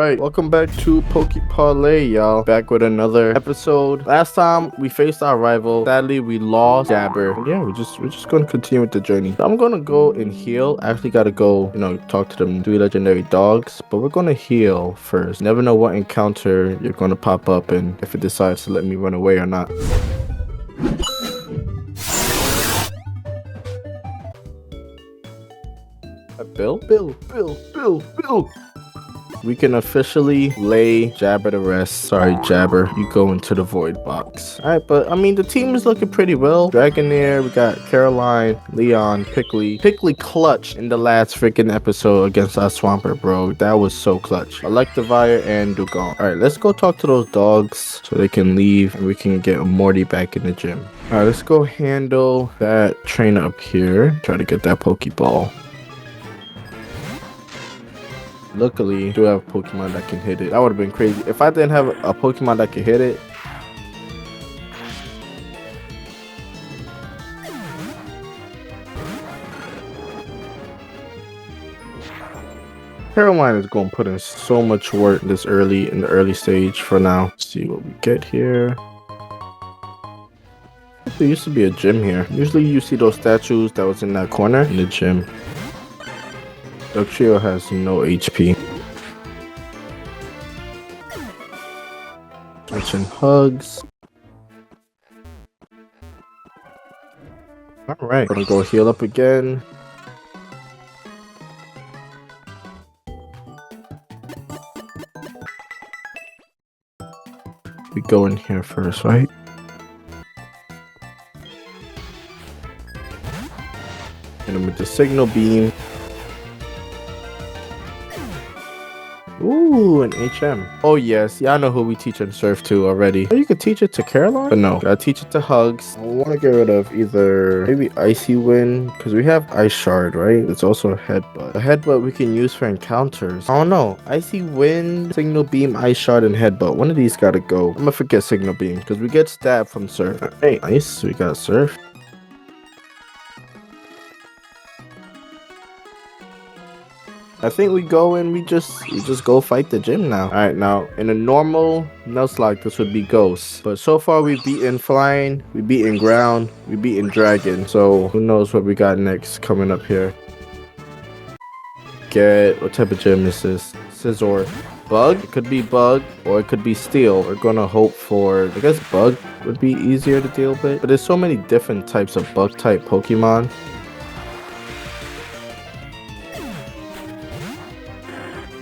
Alright, welcome back to Poke Parlay, y'all. Back with another episode. Last time we faced our rival. Sadly, we lost Jabber. And yeah, we're just gonna continue with the journey. I'm gonna go and heal. I actually gotta go, talk to them 3 legendary dogs. But we're gonna heal first. Never know what encounter you're gonna pop up and if it decides to let me run away or not. Bill. We can officially lay Jabber to rest. Sorry, Jabber. You go into the void box. Alright, but I mean, the team is looking pretty well. Dragonair, we got Caroline, Leon, Pickley. Pickley clutch in the last freaking episode against our Swampert, bro. That was so clutch. Electivire and Dugong. Alright, let's go talk to those dogs so they can leave and we can get Morty back in the gym. Alright, let's go handle that trainer up here. Try to get that Pokeball. Luckily, I do have a Pokemon that can hit it. That would have been crazy. If I didn't have a Pokemon that could hit it. Caroline is going to put in so much work in the early stage for now. Let's see what we get here. There used to be a gym here. Usually you see those statues that was in that corner in the gym. Dugtrio has no HP. Switching hugs. Alright, gonna go heal up again. We go in here first, right? Hit him with the signal beam. Ooh, an HM. Oh yes, yeah, I know who we teach in Surf to already. Oh, you could teach it to Caroline? But no, gotta teach it to Hugs. I want to get rid of either maybe Icy Wind, because we have Ice Shard, right? It's also a Headbutt. A Headbutt we can use for encounters. I don't know. Icy Wind, Signal Beam, Ice Shard, and Headbutt. One of these gotta go. I'm gonna forget Signal Beam, because we get stabbed from Surf. Hey, nice. We got Surf. I think we go and we just go fight the gym now. Alright, now in a normal Nuzlocke this would be Ghost. But so far we've beaten Flying, we've beaten Ground, we've beaten Dragon. So who knows what we got next coming up here. What type of gym is this? Scizor. Bug? It could be Bug or it could be Steel. We're gonna hope for, I guess Bug would be easier to deal with. But there's so many different types of Bug type Pokemon.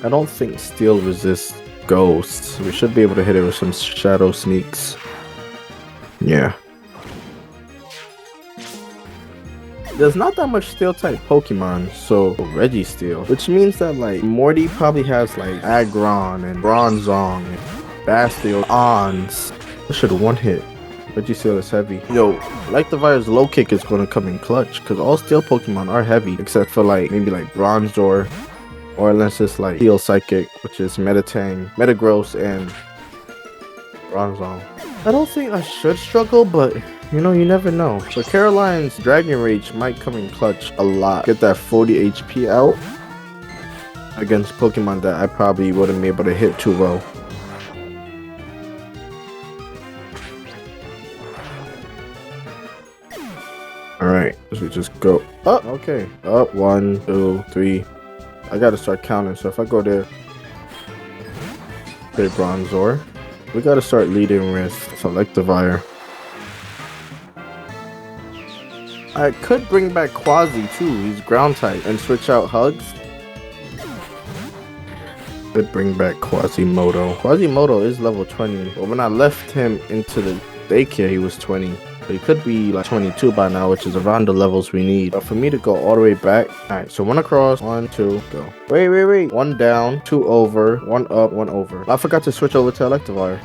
I don't think Steel resists Ghosts. We should be able to hit it with some Shadow Sneaks. Yeah. There's not that much Steel type Pokemon, so Registeel. Which means that like Morty probably has like Aggron and Bronzong and Bastille Ons. I should have one hit. Registeel is heavy. Yo, Electivire's low kick is gonna come in clutch because all Steel Pokemon are heavy except for like maybe like Bronzor. Or unless it's like Heal Psychic, which is Metatang, Metagross, and Bronzong. I don't think I should struggle, but you never know. So Caroline's Dragon Rage might come in clutch a lot. Get that 40 HP out against Pokemon that I probably wouldn't be able to hit too well. Alright, so we just go up. Okay, up 1, 2, 3. I gotta start counting, so if I go there, play Bronzor, we gotta start leading with Electivire. I could bring back Quasi too, he's ground type, and switch out Hugs. Could bring back Quasimodo. Quasimodo is level 20, but when I left him into the daycare, he was 20. So he could be like 22 by now, which is around the levels we need. But for me to go all the way back. Alright, so 1 across, 1, 2, go. Wait. 1 down, 2 over, 1 up, 1 over. I forgot to switch over to Electivire.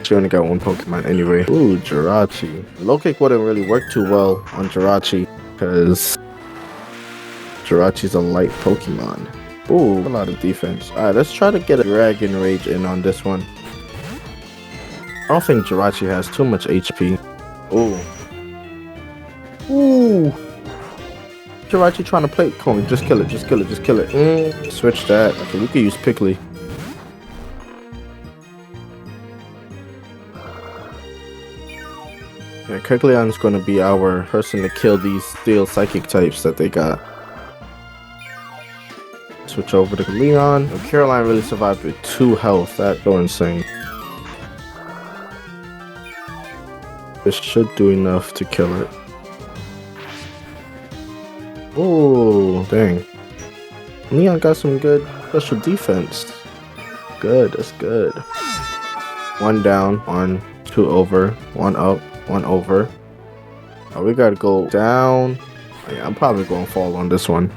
She only got 1 Pokemon anyway. Ooh, Jirachi. Low kick wouldn't really work too well on Jirachi because Jirachi's a light Pokemon. Ooh, a lot of defense. Alright, let's try to get a Dragon Rage in on this one. I don't think Jirachi has too much HP. Ooh. Jirachi trying to play. Come on, just kill it. Switch that. Okay, we could use Pickley. Yeah, Kecleon's gonna be our person to kill these steel psychic types that they got. Switch over to Leon. Caroline really survived with 2 health. That's so insane. This should do enough to kill it. Oh, dang. Leon got some good special defense. Good, that's good. 1 down, 1, 2 over, 1 up, 1 over. Oh, we gotta go down. Yeah, I'm probably gonna fall on this one.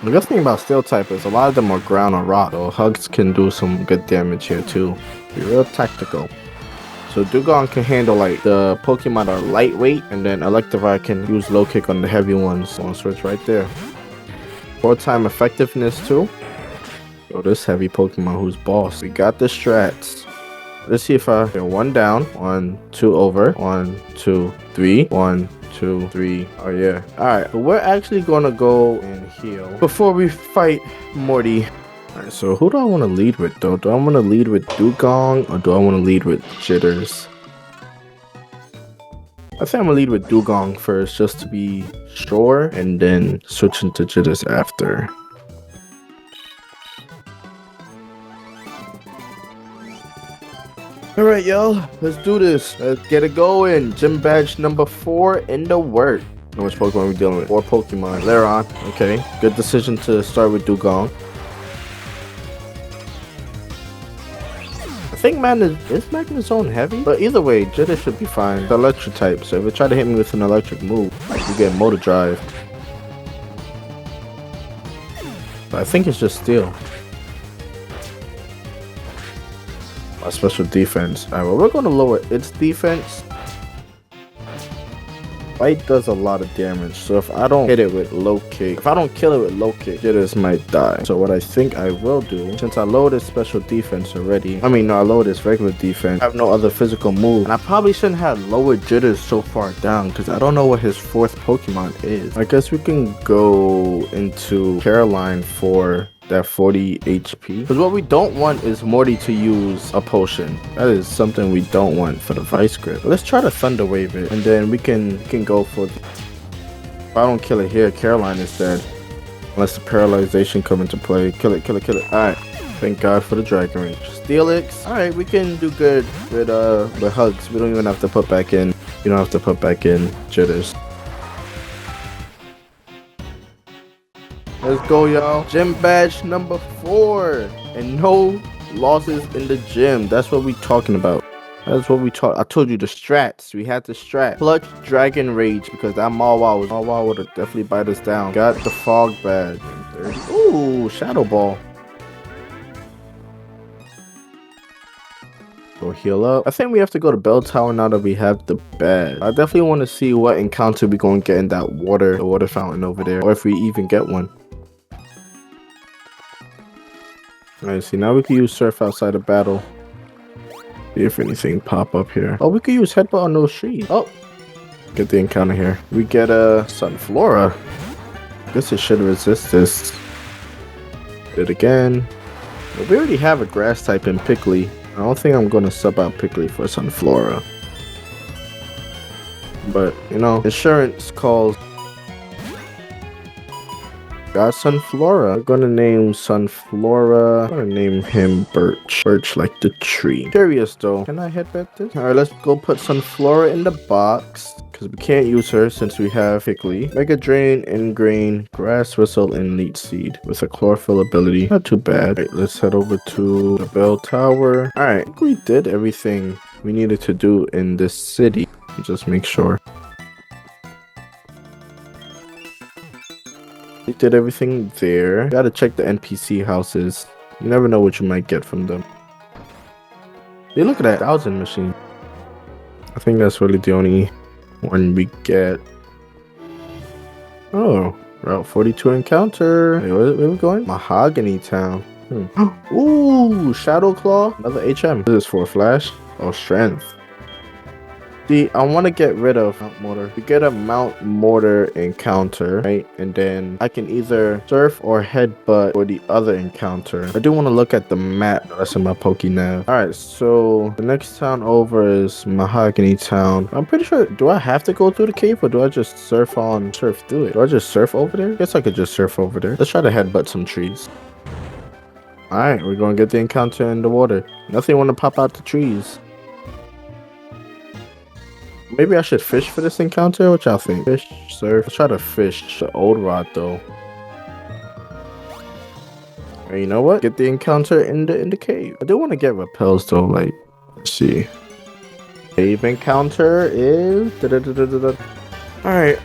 The good thing about steel type is a lot of them are ground or rock, so hugs can do some good damage here too. Be real tactical. So Dugong can handle like the Pokemon are lightweight, and then Electivire can use low kick on the heavy ones. So I'll switch right there. 4-time effectiveness too. So this heavy Pokemon who's boss. We got the strats. Let's see if I get 1 down, 1, 2 over, 1, 2, 3, 1, 2, 3. Oh yeah. Alright, so we're actually gonna go and heal before we fight Morty. Alright, so who do I want to lead with though? Do I want to lead with Dugong or do I want to lead with Jitters? I think I'm gonna lead with Dugong first just to be sure, and then switch into Jitters after. Alright, y'all, let's do this. Let's get it going. Gym badge number 4 in the work. How much Pokemon are we dealing with? 4 Pokemon. Laron. Okay, good decision to start with Dugong. I think is Magnezone heavy? But either way, Jitter should be fine. The electric type, so if it try to hit me with an electric move, you get Motor Drive. But I think it's just Steel. My special defense. Alright, well, we're gonna lower its defense. Bite does a lot of damage, so if I don't hit it with low kick, if I don't kill it with low kick, Jitters might die. So what I think I will do, since I lowered its special defense already, I lowered its regular defense, I have no other physical move, and I probably shouldn't have lowered Jitters so far down, because I don't know what his 4th Pokemon is. I guess we can go into Caroline for that 40 HP, because what we don't want is Morty to use a potion. That is something we don't want for the Vice Grip. Let's try to Thunder Wave it, and then we can go for if I don't kill it here, Caroline is dead, unless the paralyzation come into play. Kill it. All right, thank God for the Dragon Rage. Steelix. All right, we can do good with hugs. We don't even have to put back in, you don't have to put back in Jitters. Let's go, y'all. Gym badge number 4. And no losses in the gym. That's what we talking about. That's what we talk. I told you the strats. We had the strat. Clutch Dragon Rage, because that Mawile would have definitely bite us down. Got the Fog badge. Ooh, Shadow Ball. Go heal up. I think we have to go to Bell Tower now that we have the badge. I definitely want to see what encounter we gonna get in that the water fountain over there, or if we even get one. Alright, see, now we can use Surf outside of battle. See if anything pop up here. Oh, we could use Headbutt on those trees. Oh, get the encounter here. We get a Sunflora. Guess it should resist this. Did again. But we already have a grass type in Pickly. I don't think I'm gonna sub out Pickly for Sunflora. But, you know, insurance calls. Got Sunflora. We're gonna name Sunflora. I'm gonna name him Birch. Birch like the tree. Curious though. Can I headbutt this? Alright, let's go put Sunflora in the box, because we can't use her since we have Pickly. Mega Drain, Ingrain, Grass Whistle, and Leech Seed with a Chlorophyll ability. Not too bad. Alright, let's head over to the Bell Tower. Alright, I think we did everything we needed to do in this city. Just make sure. We did everything there. Gotta check the NPC houses. You never know what you might get from them. Hey, look at that 1000 machine. I think that's really the only one we get. Oh, Route 42 encounter. Hey, where are we going? Mahogany Town. Ooh, Shadow Claw. Another HM. This is for Flash. Oh, Strength. See, I want to get rid of Mount Mortar. We get a Mount Mortar encounter, right? And then I can either surf or headbutt for the other encounter. I do want to look at the map. That's in my PokéNav. Alright, so the next town over is Mahogany Town. I'm pretty sure, do I have to go through the cave or do I just surf through it? Do I just surf over there? Guess I could just surf over there. Let's try to headbutt some trees. Alright, we're going to get the encounter in the water. Nothing want to pop out the trees. Maybe I should fish for this encounter? What y'all think? Fish, surf. Let's try to fish the old rod though. And you know what? Get the encounter in the cave. I do want to get repels though. Like, let's see. Cave encounter is. All right.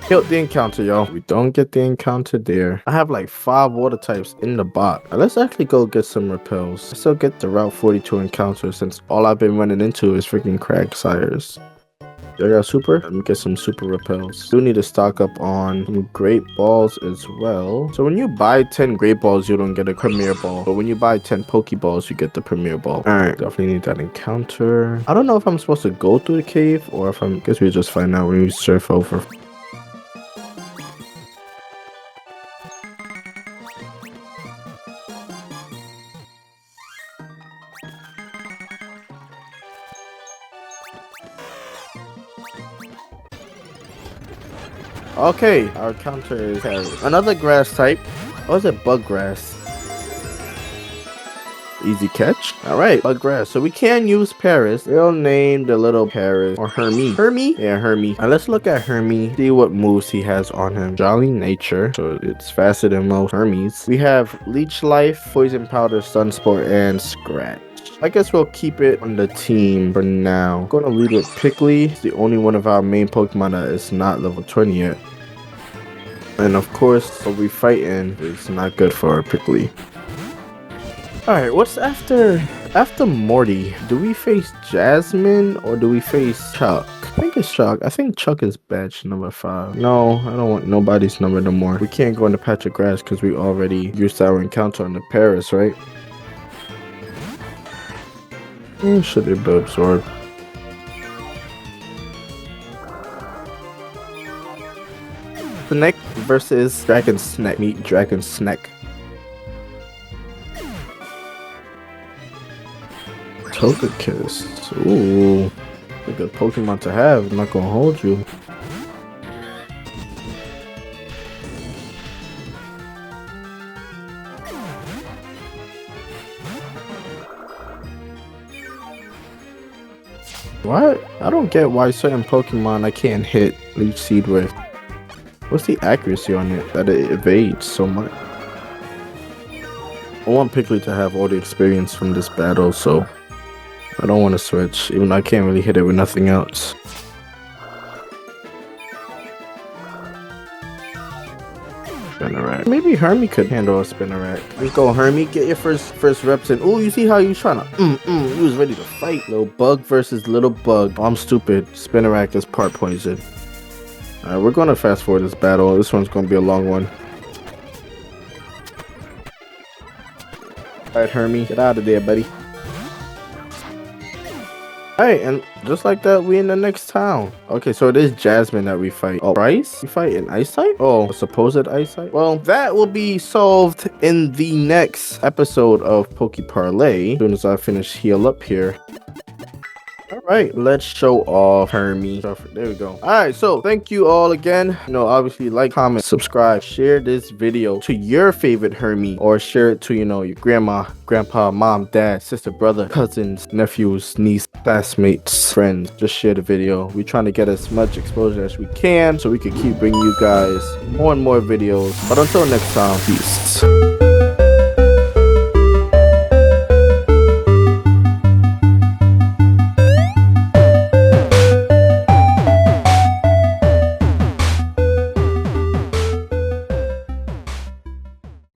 Killed the encounter, y'all. We don't get the encounter there. I have like 5 water types in the bot. Now, let's actually go get some repels. I still get the Route 42 encounter since all I've been running into is freaking Cragsires. I got super. Let me get some super repels. Do need to stock up on some great balls as well. So when you buy 10 great balls, you don't get a premier ball. But when you buy 10 Pokeballs, you get the premier ball. Alright, definitely need that encounter. I don't know if I'm supposed to go through the cave or if I guess we'll just find out when we surf over. Okay, our counter is another grass type. Or is it bug grass? Easy catch. Alright, bug grass. So we can use Paris. They'll name the little Paris or Hermie. Hermie? Yeah, Hermie. Now let's look at Hermie. See what moves he has on him. Jolly Nature. So it's faster than most Hermies. We have Leech Life, Poison Powder, Sunsport, and Scratch. I guess we'll keep it on the team for now. I'm gonna lead with Pickley. It's the only one of our main Pokemon that is not level 20 yet. And of course, what we fighting is not good for our Pickley. Alright, what's after Morty? Do we face Jasmine or do we face Chuck? I think it's Chuck. I think Chuck is batch number 5. No, I don't want nobody's number no more. We can't go in the patch of grass because we already used our encounter on the Paris, right? Should they be absorbed? Snake versus Dragon Snack. Meet Dragon Snack. Togekiss. Ooh. A good Pokemon to have. I'm not gonna hold you. What? I don't get why certain Pokemon I can't hit Leech Seed with. What's the accuracy on it that it evades so much? I want Pickley to have all the experience from this battle, so I don't want to switch, even though I can't really hit it with nothing else. Spinnerack. Maybe Hermie could handle a Spinnerack. Let's go, Hermie. Get your first reps in. Ooh, you see how you trying to you was ready to fight. Little bug versus little bug. Oh, I'm stupid. Spinnerack is part poison. Alright, we're gonna fast forward this battle. This one's gonna be a long one. Alright, Hermie, get out of there, buddy. Alright, and just like that, we in the next town. Okay, so it is Jasmine that we fight. Oh, Bryce? We fight an ice type? Oh, a supposed ice type? Well, that will be solved in the next episode of Poke Parlay. As soon as I finish heal up here. Alright, let's show off Hermie. There we go. Alright, so thank you all again. You know, obviously like, comment, subscribe, share this video to your favorite Hermie, or share it to, you know, your grandma, grandpa, mom, dad, sister, brother, cousins, nephews, niece, classmates, friends. Just share the video. We're trying to get as much exposure as we can so we can keep bringing you guys more and more videos. But until next time, peace.